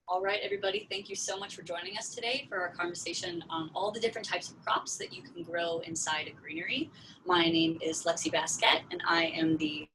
All right, everybody, thank you so much for joining us today for our conversation on all the different types of crops that you can grow inside a greenery. My name is Lexi Basquette, and I am the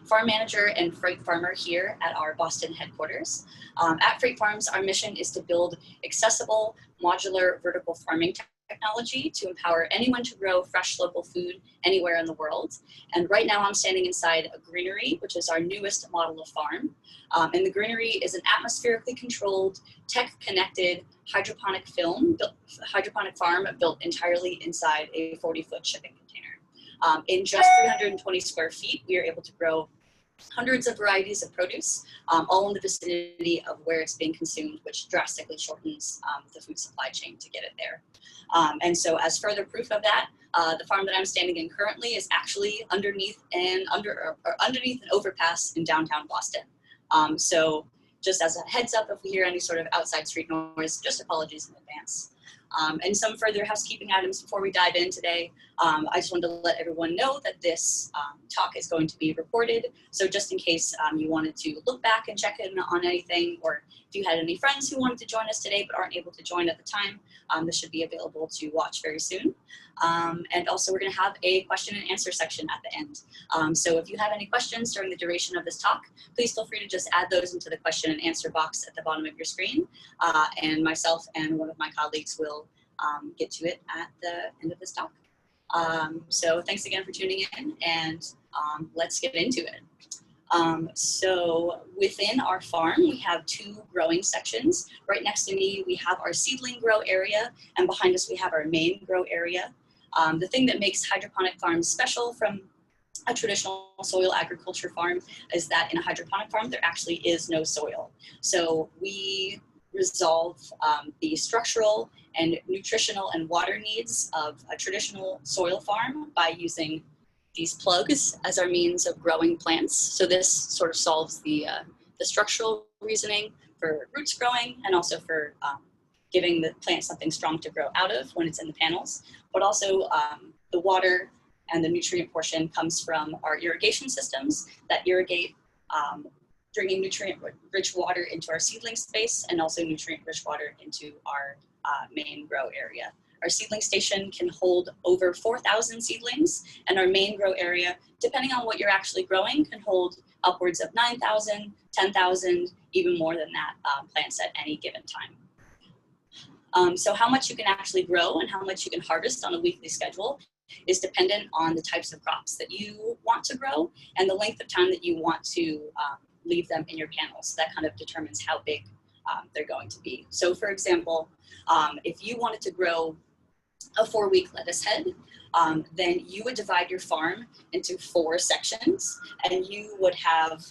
farm manager and freight farmer here at our Boston headquarters. At Freight Farms, our mission is to build accessible, modular, vertical farming technology to empower anyone to grow fresh local food anywhere in the world. And right now I'm standing inside a greenery, which is our newest model of farm. And the greenery is an atmospherically controlled, tech-connected hydroponic farm built entirely inside a 40-foot shipping container. In just 320 square feet, we are able to grow hundreds of varieties of produce, all in the vicinity of where it's being consumed, which drastically shortens the food supply chain to get it there. And so as further proof of that, the farm that I'm standing in currently is actually underneath an overpass in downtown Boston. So just as a heads up, if we hear any sort of outside street noise, just apologies in advance. And some further housekeeping items before we dive in today. I just wanted to let everyone know that this talk is going to be recorded. So just in case you wanted to look back and check in on anything, or if you had any friends who wanted to join us today but aren't able to join at the time, this should be available to watch very soon. And also we're going to have a question and answer section at the end. So if you have any questions during the duration of this talk, please feel free to just add those into the question and answer box at the bottom of your screen. And myself and one of my colleagues will get to it at the end of this talk. So thanks again for tuning in, and let's get into it. So within our farm, we have two growing sections. Right next to me, we have our seedling grow area, and behind us, we have our main grow area. The thing that makes hydroponic farms special from a traditional soil agriculture farm is that in a hydroponic farm, there actually is no soil. So we resolve the structural and nutritional and water needs of a traditional soil farm by using these plugs as our means of growing plants. So this sort of solves the structural reasoning for roots growing, and also for giving the plant something strong to grow out of when it's in the panels. But also the water and the nutrient portion comes from our irrigation systems that irrigate, bringing nutrient-rich water into our seedling space, and also nutrient-rich water into our main grow area. Our seedling station can hold over 4,000 seedlings, and our main grow area, depending on what you're actually growing, can hold upwards of 9,000, 10,000, even more than that plants at any given time. So how much you can actually grow and how much you can harvest on a weekly schedule is dependent on the types of crops that you want to grow and the length of time that you want to leave them in your panels. So that kind of determines how big they're going to be. So for example, if you wanted to grow a 4-week lettuce head, then you would divide your farm into 4 sections, and you would have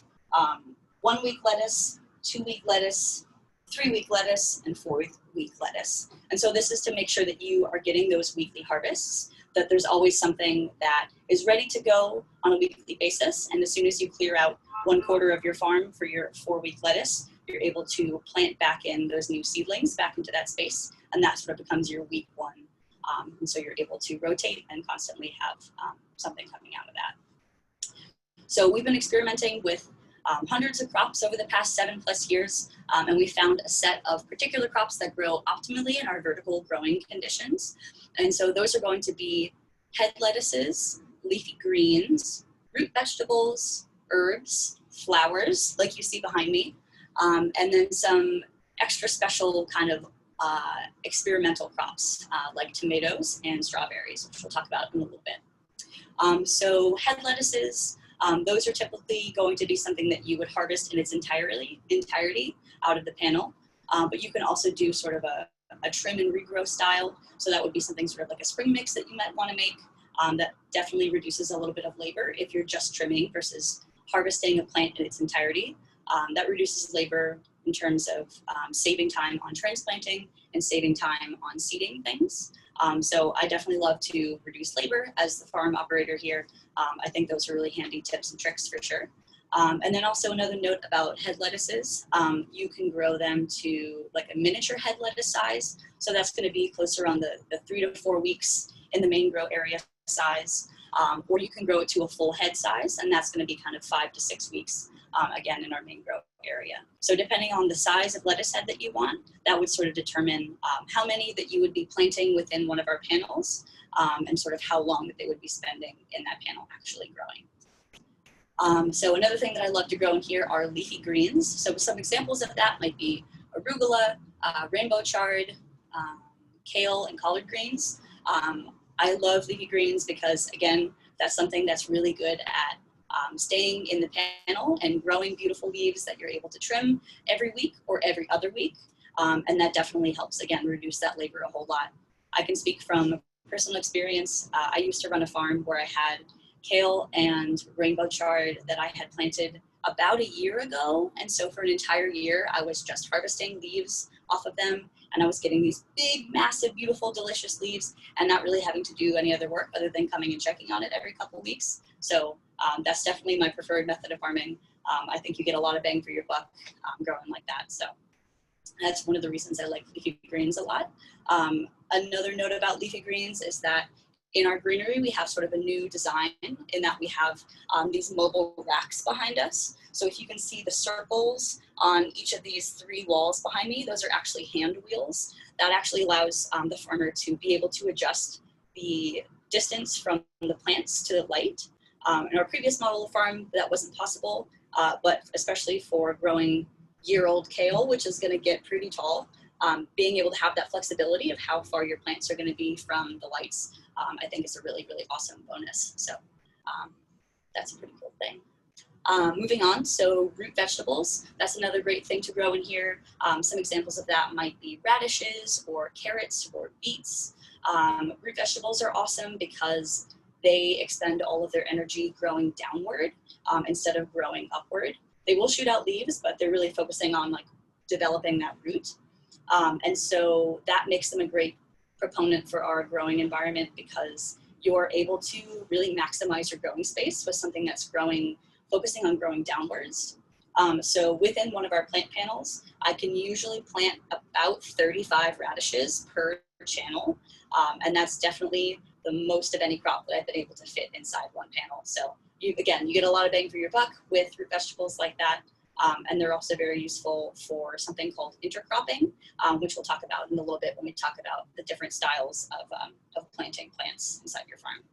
1-week lettuce, 2-week lettuce, 3-week lettuce, and 4-week lettuce. And so this is to make sure that you are getting those weekly harvests, that there's always something that is ready to go on a weekly basis. And as soon as you clear out 1/4 of your farm for your 4-week lettuce, you're able to plant back in those new seedlings back into that space, and that sort of becomes your week 1. And so you're able to rotate and constantly have something coming out of that. So we've been experimenting with hundreds of crops over the past 7+ years, and we found a set of particular crops that grow optimally in our vertical growing conditions. And so those are going to be head lettuces, leafy greens, root vegetables, herbs, flowers, like you see behind me, and then some extra special kind of experimental crops like tomatoes and strawberries, which we'll talk about in a little bit. So head lettuces, those are typically going to be something that you would harvest in its entirety out of the panel, but you can also do sort of a trim and regrow style. So that would be something sort of like a spring mix that you might want to make. That definitely reduces a little bit of labor if you're just trimming versus harvesting a plant in its entirety. That reduces labor in terms of saving time on transplanting and saving time on seeding things. So I definitely love to reduce labor as the farm operator here. I think those are really handy tips and tricks for sure. And then also another note about head lettuces, you can grow them to like a miniature head lettuce size. So that's going to be closer on the 3 to 4 weeks in the main grow area size. Or you can grow it to a full head size, and that's going to be kind of 5 to 6 weeks, again, in our main grow area. So depending on the size of lettuce head that you want, that would sort of determine how many that you would be planting within one of our panels, and sort of how long that they would be spending in that panel actually growing. So another thing that I love to grow in here are leafy greens. So some examples of that might be arugula, rainbow chard, kale, and collard greens. I love leafy greens because, again, that's something that's really good at staying in the panel and growing beautiful leaves that you're able to trim every week or every other week. And that definitely helps, again, reduce that labor a whole lot. I can speak from personal experience. I used to run a farm where I had kale and rainbow chard that I had planted about a year ago. And so for an entire year, I was just harvesting leaves off of them. And I was getting these big, massive, beautiful, delicious leaves and not really having to do any other work other than coming and checking on it every couple of weeks. So that's definitely my preferred method of farming. I think you get a lot of bang for your buck growing like that. So that's one of the reasons I like leafy greens a lot. Another note about leafy greens is that in our greenery, we have sort of a new design in that we have these mobile racks behind us. So if you can see the circles on each of these 3 walls behind me, those are actually hand wheels. That actually allows the farmer to be able to adjust the distance from the plants to the light. In our previous model of farm, that wasn't possible, but especially for growing year-old kale, which is gonna get pretty tall, being able to have that flexibility of how far your plants are gonna be from the lights, I think is a really, really awesome bonus. So that's a pretty cool thing. Moving on, so root vegetables, that's another great thing to grow in here. Some examples of that might be radishes or carrots or beets. Root vegetables are awesome because they expend all of their energy growing downward instead of growing upward. They will shoot out leaves, but they're really focusing on like developing that root. And so that makes them a great proponent for our growing environment because you're able to really maximize your growing space with something that's focusing on growing downwards. So within one of our plant panels, I can usually plant about 35 radishes per channel. And that's definitely the most of any crop that I've been able to fit inside one panel. So you get a lot of bang for your buck with root vegetables like that. And they're also very useful for something called intercropping, which we'll talk about in a little bit when we talk about the different styles of planting plants inside your farm.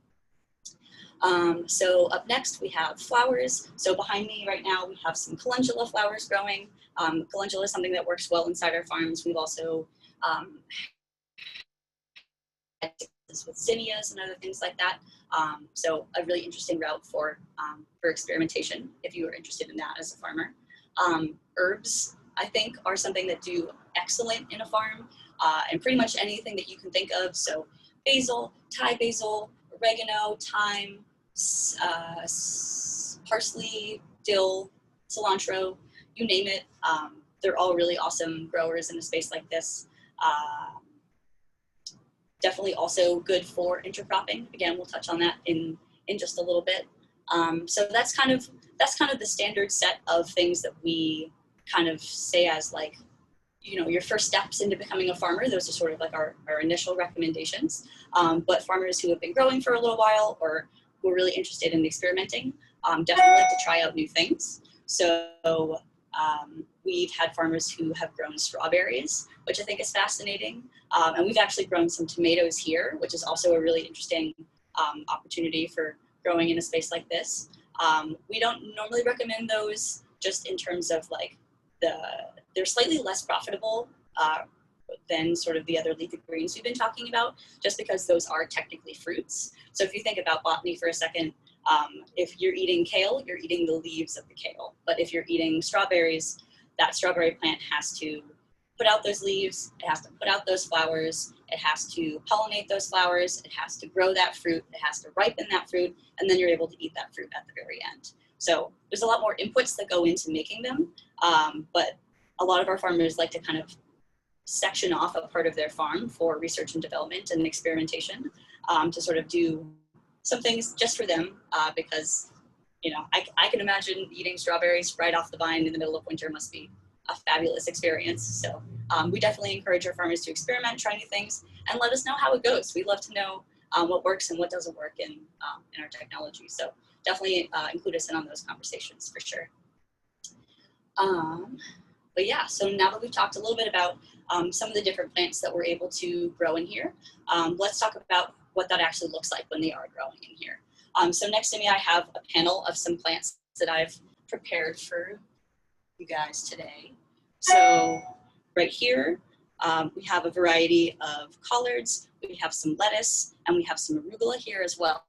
So up next we have flowers. So behind me right now we have some calendula flowers growing. Calendula is something that works well inside our farms. We've also with zinnias and other things like that. So a really interesting route for experimentation if you are interested in that as a farmer. Herbs, I think, are something that do excellent in a farm, and pretty much anything that you can think of. So basil, Thai basil, oregano, thyme, parsley, dill, cilantro, you name it. They're all really awesome growers in a space like this. Definitely also good for intercropping. Again, we'll touch on that in just a little bit. So that's kind of the standard set of things that we kind of say as like, you know, your first steps into becoming a farmer. Those are sort of like our initial recommendations. But farmers who have been growing for a little while or who are really interested in experimenting, definitely like to try out new things. So we've had farmers who have grown strawberries, which I think is fascinating. And we've actually grown some tomatoes here, which is also a really interesting opportunity for growing in a space like this. We don't normally recommend those just in terms of like they're slightly less profitable than sort of the other leafy greens we've been talking about, just because those are technically fruits. So if you think about botany for a second, if you're eating kale, you're eating the leaves of the kale. But if you're eating strawberries, that strawberry plant has to put out those leaves, it has to put out those flowers, it has to pollinate those flowers, it has to grow that fruit, it has to ripen that fruit, and then you're able to eat that fruit at the very end. So there's a lot more inputs that go into making them, but a lot of our farmers like to kind of section off a part of their farm for research and development and experimentation, to sort of do some things just for them, because, you know, I can imagine eating strawberries right off the vine in the middle of winter must be a fabulous experience. So we definitely encourage our farmers to experiment, try new things, and let us know how it goes. We love to know what works and what doesn't work in our technology. So definitely include us in on those conversations for sure. But yeah, so now that we've talked a little bit about some of the different plants that we're able to grow in here, let's talk about what that actually looks like when they are growing in here. So next to me, I have a panel of some plants that I've prepared for you guys today. So right here, we have a variety of collards, we have some lettuce, and we have some arugula here as well.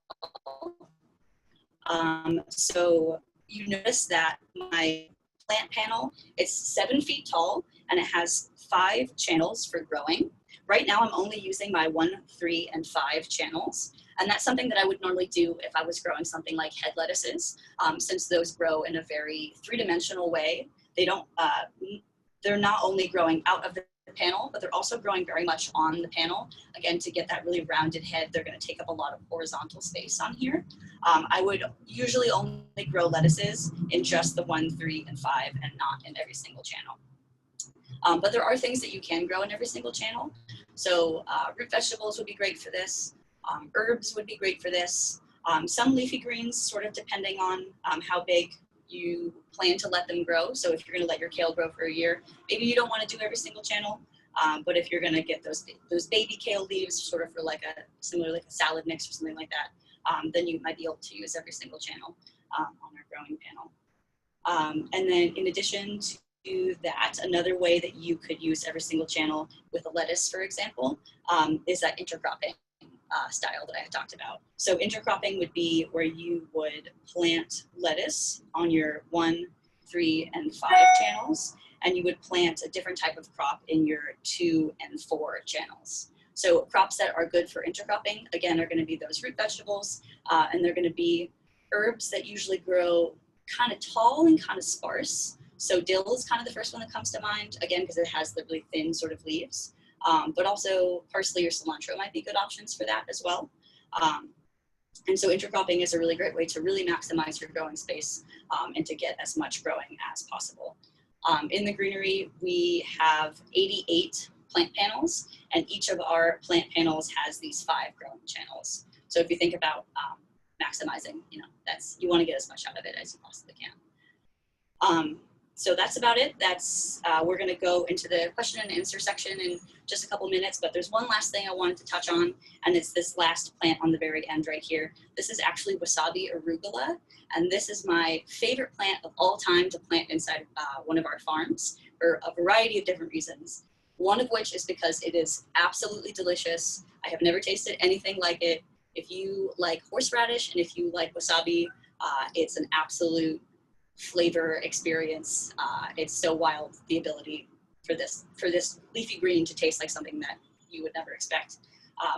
So you notice that my plant panel, it's 7 feet tall, and it has 5 channels for growing. Right now, I'm only using my 1, 3, and 5 channels. And that's something that I would normally do if I was growing something like head lettuces, since those grow in a very 3-dimensional way. They're not only growing out of the panel, but they're also growing very much on the panel. Again, to get that really rounded head, they're going to take up a lot of horizontal space on here. I would usually only grow lettuces in just the 1, 3, and 5, and not in every single channel. But there are things that you can grow in every single channel. So root vegetables would be great for this. Herbs would be great for this. Some leafy greens, sort of depending on how big you plan to let them grow. So if you're going to let your kale grow for a year, maybe you don't want to do every single channel. But if you're going to get those baby kale leaves, sort of for like a salad mix or something like that, then you might be able to use every single channel on our growing panel. And then in addition to that, another way that you could use every single channel with a lettuce, for example, is that intercropping style that I talked about. So intercropping would be where you would plant lettuce on your 1, 3, and 5 channels, and you would plant a different type of crop in your 2 and 4 channels. So crops that are good for intercropping, again, are going to be those root vegetables, and they're going to be herbs that usually grow kind of tall and kind of sparse. So dill is kind of the first one that comes to mind, again, because it has the really thin sort of leaves. But also parsley or cilantro might be good options for that as well. And so intercropping is a really great way to really maximize your growing space and to get as much growing as possible. In the greenery, we have 88 plant panels, and each of our plant panels has these 5 growing channels. So if you think about maximizing, you want to get as much out of it as you possibly can. So that's about it. We're going to go into the question and answer section in just a couple minutes, but there's one last thing I wanted to touch on, and it's this last plant on the very end right here. This is actually wasabi arugula, and this is my favorite plant of all time to plant inside one of our farms for a variety of different reasons. One of which is because it is absolutely delicious. I have never tasted anything like it. If you like horseradish and if you like wasabi, it's an absolute flavor experience. It's so wild, the ability for this leafy green to taste like something that you would never expect.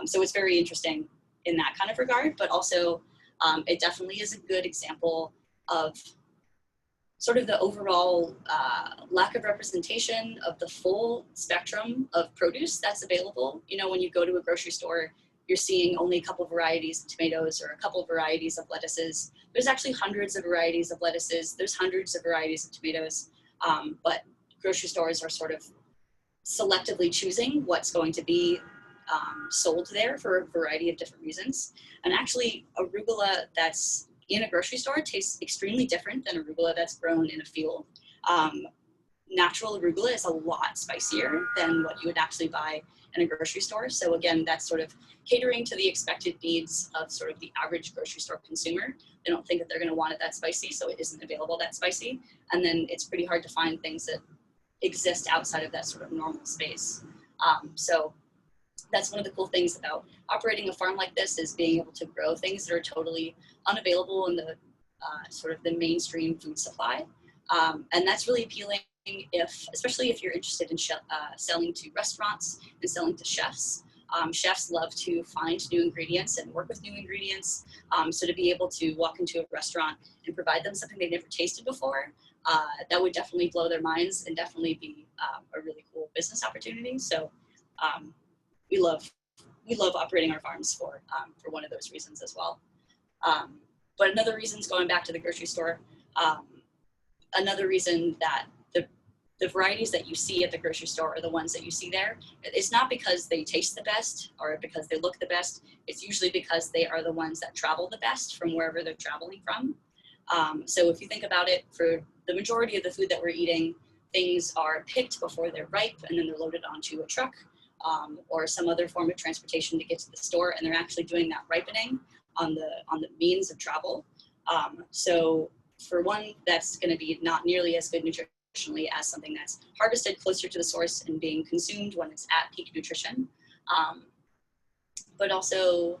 So it's very interesting in that kind of regard, but also it definitely is a good example of sort of the overall lack of representation of the full spectrum of produce that's available. When you go to a grocery store, you're seeing only a couple of varieties of tomatoes or a couple of varieties of lettuces. There's actually hundreds of varieties of lettuces. There's hundreds of varieties of tomatoes, but grocery stores are sort of selectively choosing what's going to be sold there for a variety of different reasons. And actually, arugula that's in a grocery store tastes extremely different than arugula that's grown in a field. Natural arugula is a lot spicier than what you would actually buy in a grocery store. So again, that's sort of catering to the expected needs of sort of the average grocery store consumer. They don't think that they're going to want it that spicy, so it isn't available that spicy. And then it's pretty hard to find things that exist outside of that sort of normal space. So that's one of the cool things about operating a farm like this, is being able to grow things that are totally unavailable in the sort of the mainstream food supply. And that's really appealing especially if you're interested in selling to restaurants and selling to chefs. Chefs love to find new ingredients and work with new ingredients. So to be able to walk into a restaurant and provide them something they've never tasted before, that would definitely blow their minds and definitely be a really cool business opportunity. So we love operating our farms for one of those reasons as well. But another reason is going back to the grocery store. Another reason that the varieties that you see at the grocery store are the ones that you see there. It's not because they taste the best or because they look the best. It's usually because they are the ones that travel the best from wherever they're traveling from. So if you think about it, for the majority of the food that we're eating, things are picked before they're ripe and then they're loaded onto a truck or some other form of transportation to get to the store, and they're actually doing that ripening on the means of travel. So for one, that's going to be not nearly as good nutritionally as something that's harvested closer to the source and being consumed when it's at peak nutrition. But also,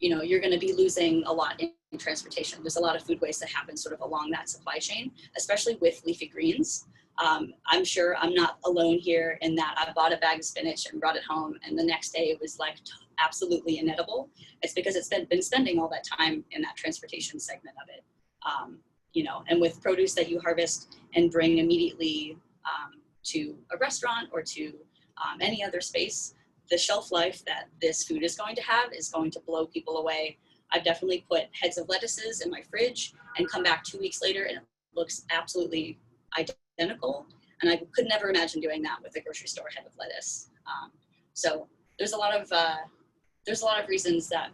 you're going to be losing a lot in transportation. There's a lot of food waste that happens sort of along that supply chain, especially with leafy greens. I'm sure I'm not alone here in that I bought a bag of spinach and brought it home, and the next day it was like absolutely inedible. It's because it's been spending all that time in that transportation segment of it. And with produce that you harvest and bring immediately to a restaurant or to any other space, the shelf life that this food is going to have is going to blow people away. I've definitely put heads of lettuces in my fridge and come back 2 weeks later and it looks absolutely identical. And I could never imagine doing that with a grocery store head of lettuce. So there's a lot of reasons that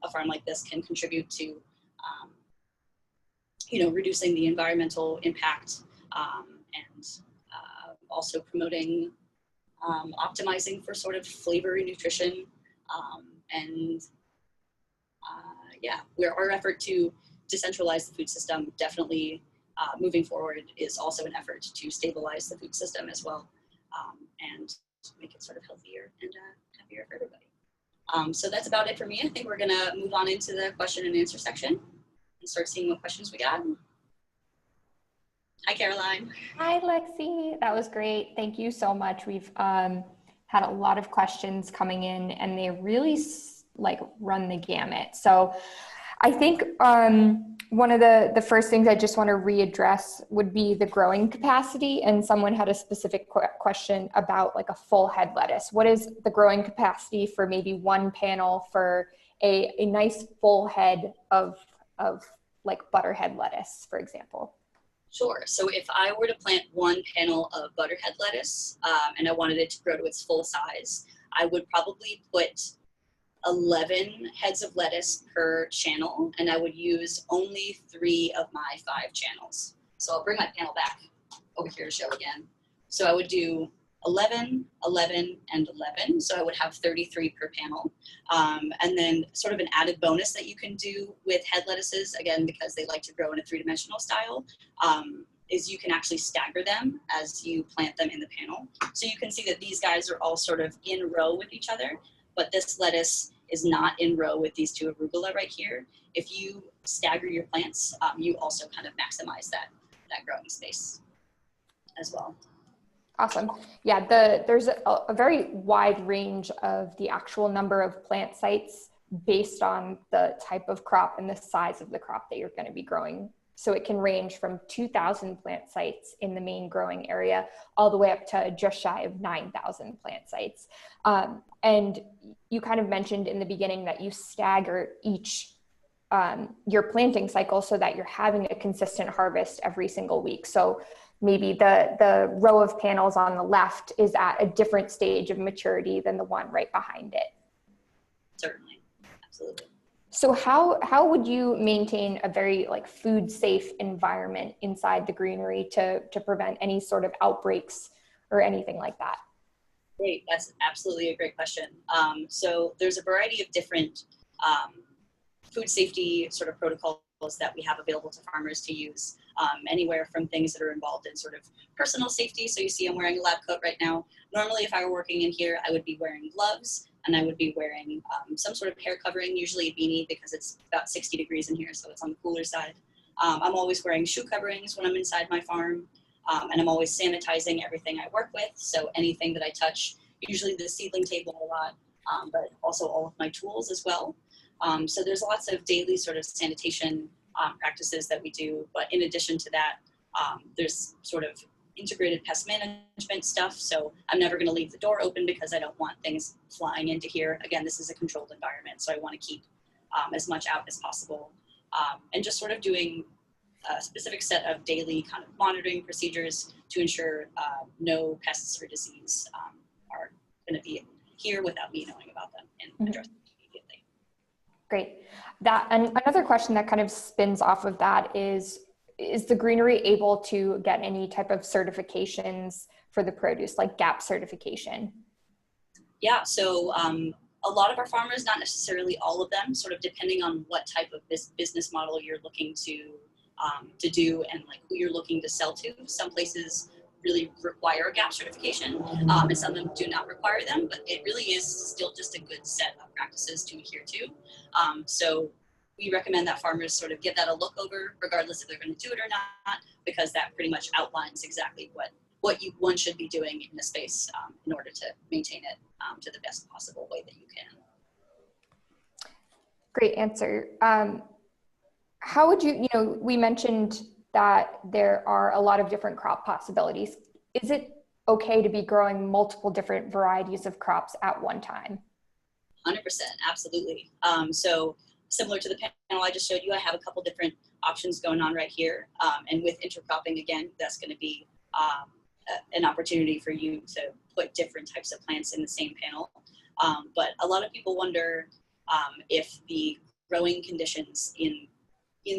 a farm like this can contribute to, reducing the environmental impact and also promoting optimizing for sort of flavor and nutrition. Our effort to decentralize the food system definitely moving forward is also an effort to stabilize the food system as well and make it sort of healthier and happier for everybody. So that's about it for me. I think we're gonna move on into the question and answer section and start seeing what questions we got. Hi, Caroline. Hi, Lexi. That was great. Thank you so much. We've had a lot of questions coming in and they really run the gamut. So I think one of the first things I just want to readdress would be the growing capacity. And someone had a specific question about like a full head lettuce. What is the growing capacity for maybe one panel for a nice full head of like butterhead lettuce, for example? Sure. So if I were to plant one panel of butterhead lettuce and I wanted it to grow to its full size, I would probably put 11 heads of lettuce per channel, and I would use only 3 of my 5 channels. So I'll bring my panel back over here to show again. So I would do 11, 11, and 11. So I would have 33 per panel. And then sort of an added bonus that you can do with head lettuces, again, because they like to grow in a 3-dimensional style, is you can actually stagger them as you plant them in the panel. So you can see that these guys are all sort of in row with each other, but this lettuce is not in row with these 2 arugula right here. If you stagger your plants, you also kind of maximize that growing space as well. Awesome. Yeah, there's a very wide range of the actual number of plant sites based on the type of crop and the size of the crop that you're going to be growing. So it can range from 2,000 plant sites in the main growing area all the way up to just shy of 9,000 plant sites. And you kind of mentioned in the beginning that you stagger each your planting cycle so that you're having a consistent harvest every single week. So maybe the row of panels on the left is at a different stage of maturity than the one right behind it. Certainly, absolutely. So how would you maintain a very food safe environment inside the greenery to prevent any sort of outbreaks or anything like that? Great, that's absolutely a great question. So there's a variety of different food safety sort of protocols that we have available to farmers to use, anywhere from things that are involved in sort of personal safety. So you see I'm wearing a lab coat right now. Normally, if I were working in here, I would be wearing gloves and I would be wearing some sort of hair covering, usually a beanie because it's about 60 degrees in here, so it's on the cooler side. I'm always wearing shoe coverings when I'm inside my farm, and I'm always sanitizing everything I work with. So anything that I touch, usually the seedling table a lot, but also all of my tools as well. So there's lots of daily sort of sanitation practices that we do, but in addition to that, there's sort of integrated pest management stuff. So I'm never going to leave the door open because I don't want things flying into here. Again, this is a controlled environment, so I want to keep as much out as possible, and just sort of doing a specific set of daily kind of monitoring procedures to ensure no pests or disease are going to be here without me knowing about them and addressing them immediately. Great. And another question that kind of spins off of that is is the greenery able to get any type of certifications for the produce, like GAP certification? Yeah, so a lot of our farmers, not necessarily all of them, sort of depending on what type of business model you're looking to do and like who you're looking to sell to. Some places really require a GAP certification, and some of them do not require them, but it really is still just a good set of practices to adhere to. So we recommend that farmers sort of give that a look over, regardless if they're going to do it or not, because that pretty much outlines exactly what one should be doing in the space in order to maintain it to the best possible way that you can. Great answer. How would you, we mentioned that there are a lot of different crop possibilities. Is it okay to be growing multiple different varieties of crops at one time? 100%, absolutely. So similar to the panel I just showed you, I have a couple different options going on right here. And with intercropping, again, that's going to be an opportunity for you to put different types of plants in the same panel. But a lot of people wonder if the growing conditions in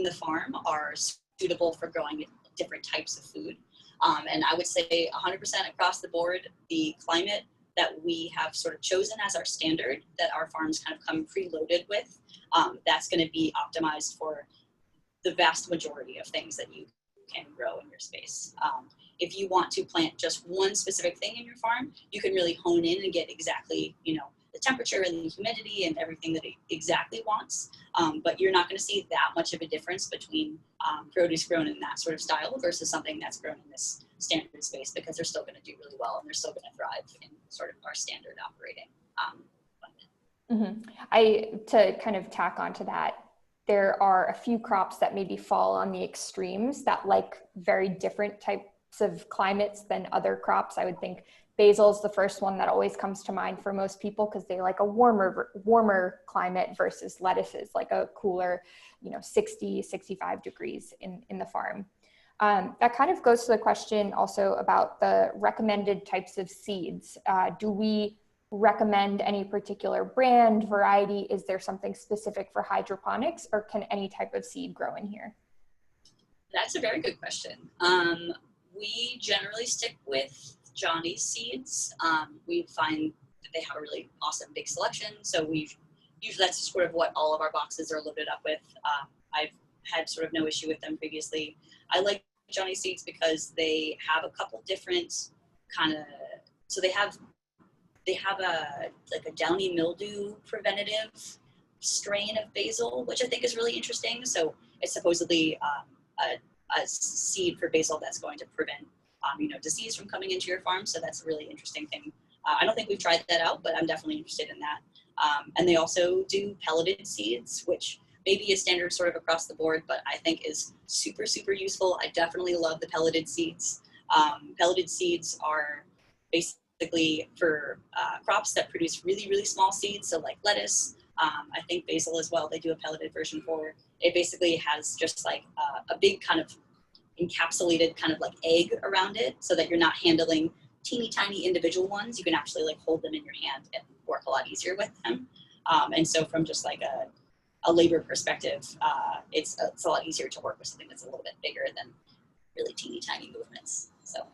the farm are suitable for growing different types of food. And I would say 100% across the board, the climate that we have sort of chosen as our standard, that our farms kind of come preloaded with, that's going to be optimized for the vast majority of things that you can grow in your space. If you want to plant just one specific thing in your farm, you can really hone in and get exactly, the temperature and the humidity and everything that it exactly wants. But you're not going to see that much of a difference between produce grown in that sort of style versus something that's grown in this standard space, because they're still going to do really well and they're still going to thrive in sort of our standard operating climate. To kind of tack onto that, there are a few crops that maybe fall on the extremes that like very different types of climates than other crops. I would think basil is the first one that always comes to mind for most people because they like a warmer climate versus lettuces like a cooler, 60, 65 degrees in the farm. That kind of goes to the question also about the recommended types of seeds. Do we recommend any particular brand, variety? Is there something specific for hydroponics, or can any type of seed grow in here? That's a very good question. We generally stick with Johnny's seeds. We find that they have a really awesome big selection, so usually that's sort of what all of our boxes are loaded up with. I've had sort of no issue with them previously. I like Johnny seeds because they have a couple different so they have a downy mildew preventative strain of basil, which I think is really interesting. So it's supposedly a seed for basil that's going to prevent disease from coming into your farm. So that's a really interesting thing. I don't think we've tried that out, but I'm definitely interested in that. And they also do pelleted seeds, which maybe is standard sort of across the board, but I think is super, super useful. I definitely love the pelleted seeds. Pelleted seeds are basically for crops that produce really, really small seeds. So like lettuce, I think basil as well, they do a pelleted version for. It basically has just like a big kind of encapsulated kind of like egg around it, so that you're not handling teeny tiny individual ones. You can actually like hold them in your hand and work a lot easier with them. And so from just like a labor perspective, it's a lot easier to work with something that's a little bit bigger than really teeny tiny movements. So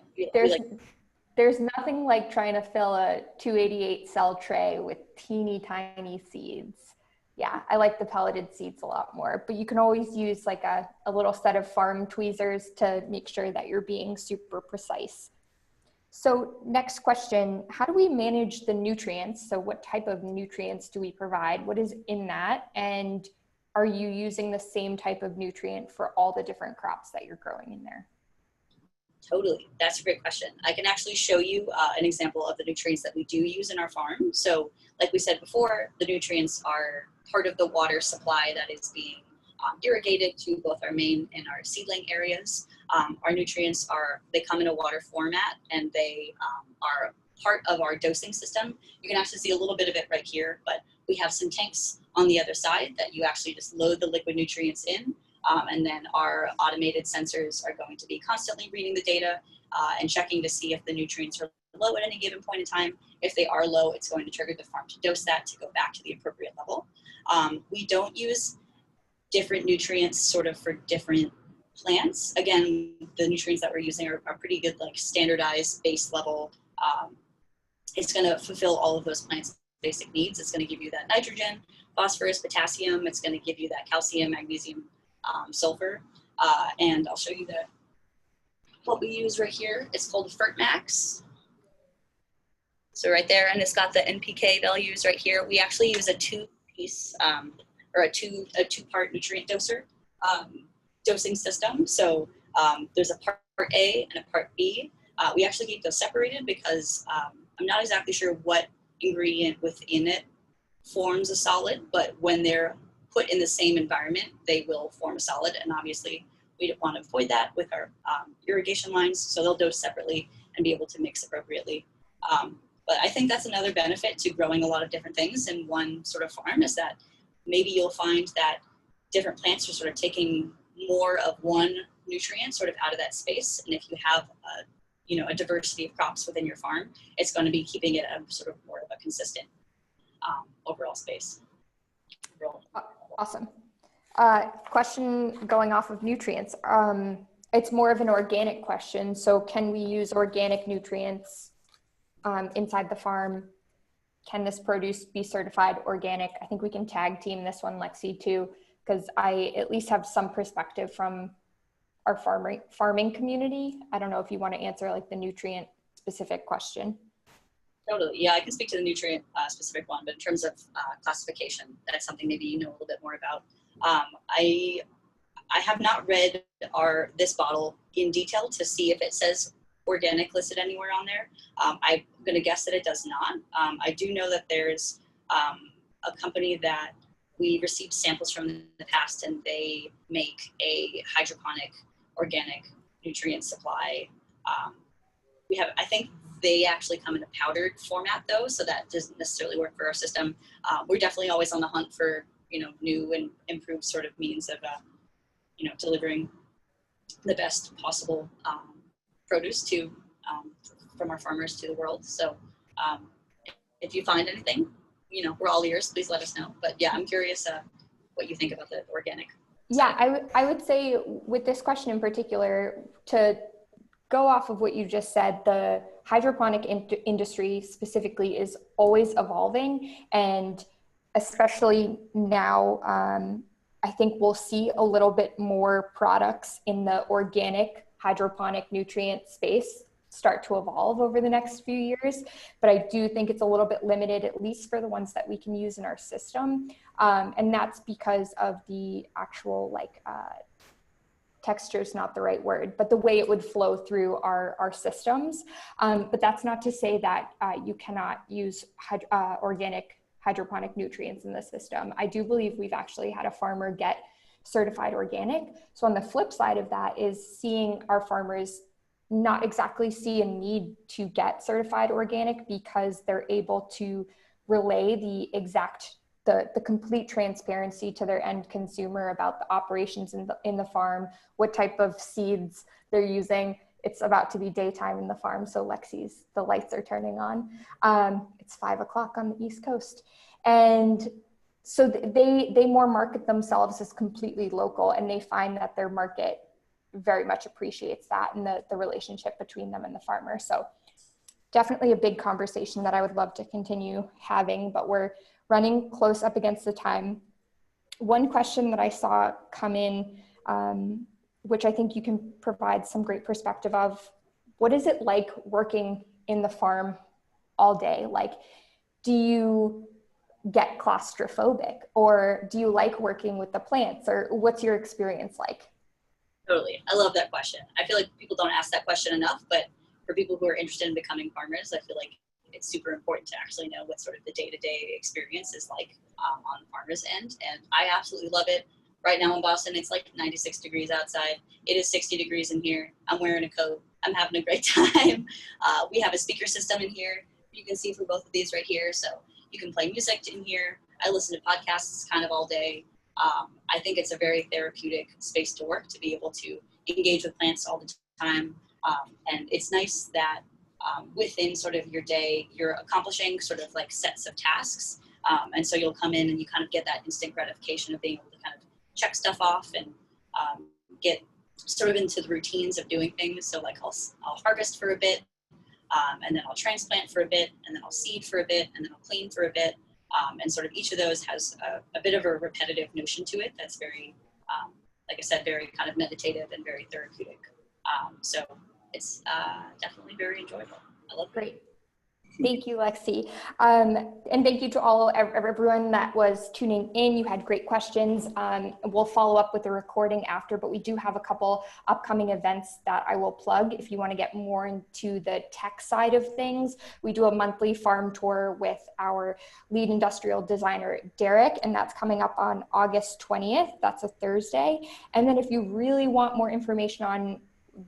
there's nothing like trying to fill a 288 cell tray with teeny tiny seeds. Yeah, I like the pelleted seeds a lot more, but you can always use like a little set of farm tweezers to make sure that you're being super precise. So next question, how do we manage the nutrients? So what type of nutrients do we provide? What is in that? And are you using the same type of nutrient for all the different crops that you're growing in there? Totally. That's a great question. I can actually show you an example of the nutrients that we do use in our farm. So like we said before, the nutrients are part of the water supply that is being irrigated to both our main and our seedling areas. Our nutrients they come in a water format, and they are part of our dosing system. You can actually see a little bit of it right here, but we have some tanks on the other side that you actually just load the liquid nutrients in. And then our automated sensors are going to be constantly reading the data and checking to see if the nutrients are low at any given point in time. If they are low, it's going to trigger the farm to dose that to go back to the appropriate level. We don't use different nutrients sort of for different plants, again, the nutrients that we're using are pretty good, like standardized base level. It's going to fulfill all of those plants' basic needs. It's going to give you that nitrogen, phosphorus, potassium. It's going to give you that calcium, magnesium, sulfur. And I'll show you what we use right here. It's called Freight Max. So right there, and it's got the NPK values right here. We actually use a two-piece or a two-part nutrient dosing system. So there's a part A and a part B. We actually keep those separated because I'm not exactly sure what ingredient within it forms a solid, but when they're put in the same environment, they will form a solid. And obviously, we want to avoid that with our irrigation lines, so they'll dose separately and be able to mix appropriately. But I think that's another benefit to growing a lot of different things in one sort of farm, is that maybe you'll find that different plants are sort of taking more of one nutrient sort of out of that space. And if you have a diversity of crops within your farm, it's going to be keeping it a sort of more of a consistent overall space. Awesome. Question going off of nutrients. It's more of an organic question. So can we use organic nutrients inside the farm? Can this produce be certified organic? I think we can tag team this one, Lexi, too, because I at least have some perspective from our farming community. I don't know if you want to answer like the nutrient specific question. Totally. Yeah, I can speak to the nutrient specific one, but in terms of classification, that's something maybe you know a little bit more about. I have not read this bottle in detail to see if it says organic listed anywhere on there. I'm going to guess that it does not. I do know that there's a company that we received samples from in the past, and they make a hydroponic organic nutrient supply. I think they actually come in a powdered format though, so that doesn't necessarily work for our system. We're definitely always on the hunt for, new and improved sort of means of, delivering the best possible produce from our farmers to the world. So if you find anything, we're all ears, please let us know. But yeah, I'm curious what you think about the organic. Yeah, I would say with this question in particular, to go off of what you just said, the hydroponic industry specifically is always evolving, and especially now, I think we'll see a little bit more products in the organic hydroponic nutrient space start to evolve over the next few years. But I do think it's a little bit limited, at least for the ones that we can use in our system. And that's because of the actual texture is not the right word, but the way it would flow through our systems. But that's not to say that you cannot use organic hydroponic nutrients in the system. I do believe we've actually had a farmer get certified organic. So on the flip side of that is seeing our farmers not exactly see a need to get certified organic because they're able to relay the complete transparency to their end consumer about the operations in the farm, what type of seeds they're using. It's about to be daytime in the farm, so the lights are turning on. It's 5 o'clock on the East Coast. And so they more market themselves as completely local, and they find that their market very much appreciates that and the relationship between them and the farmer. So definitely a big conversation that I would love to continue having, but we're running close up against the time. One question that I saw come in, which I think you can provide some great perspective of, what is it like working in the farm all day? Like, do you get claustrophobic, or do you like working with the plants, or what's your experience like? Totally. I love that question. I feel like people don't ask that question enough, but for people who are interested in becoming farmers, I feel like it's super important to actually know what sort of the day-to-day experience is like on the farmer's end. And I absolutely love it. Right now in Boston, it's like 96 degrees outside. It is 60 degrees in here. I'm wearing a coat. I'm having a great time. We have a speaker system in here. You can see for both of these right here. So you can play music in here. I listen to podcasts kind of all day. I think it's a very therapeutic space to work, to be able to engage with plants all the time. And it's nice that within sort of your day, you're accomplishing sort of like sets of tasks. And so you'll come in and you kind of get that instant gratification of being able to kind of check stuff off and get sort of into the routines of doing things. So like I'll harvest for a bit, and then I'll transplant for a bit, and then I'll seed for a bit, and then I'll clean for a bit. And sort of each of those has a bit of a repetitive notion to it that's very, like I said, very kind of meditative and very therapeutic. So it's definitely very enjoyable. I love it. Great. Thank you, Lexi. And thank you to everyone that was tuning in. You had great questions. We'll follow up with the recording after, but we do have a couple upcoming events that I will plug if you want to get more into the tech side of things. We do a monthly farm tour with our lead industrial designer, Derek, and that's coming up on August 20th. That's a Thursday. And then if you really want more information on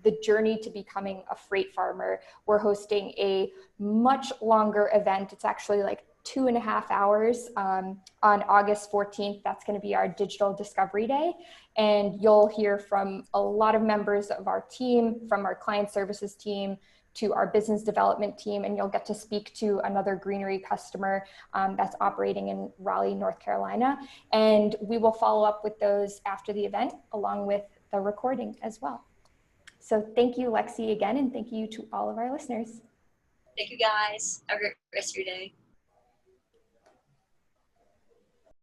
the journey to becoming a freight farmer, we're hosting a much longer event. It's actually like 2.5 hours on August 14th. That's going to be our digital discovery day. And you'll hear from a lot of members of our team, from our client services team to our business development team. And you'll get to speak to another greenery customer that's operating in Raleigh, North Carolina. And we will follow up with those after the event, along with the recording as well. So thank you, Lexi, again, and thank you to all of our listeners. Thank you, guys. Have a great rest of your day.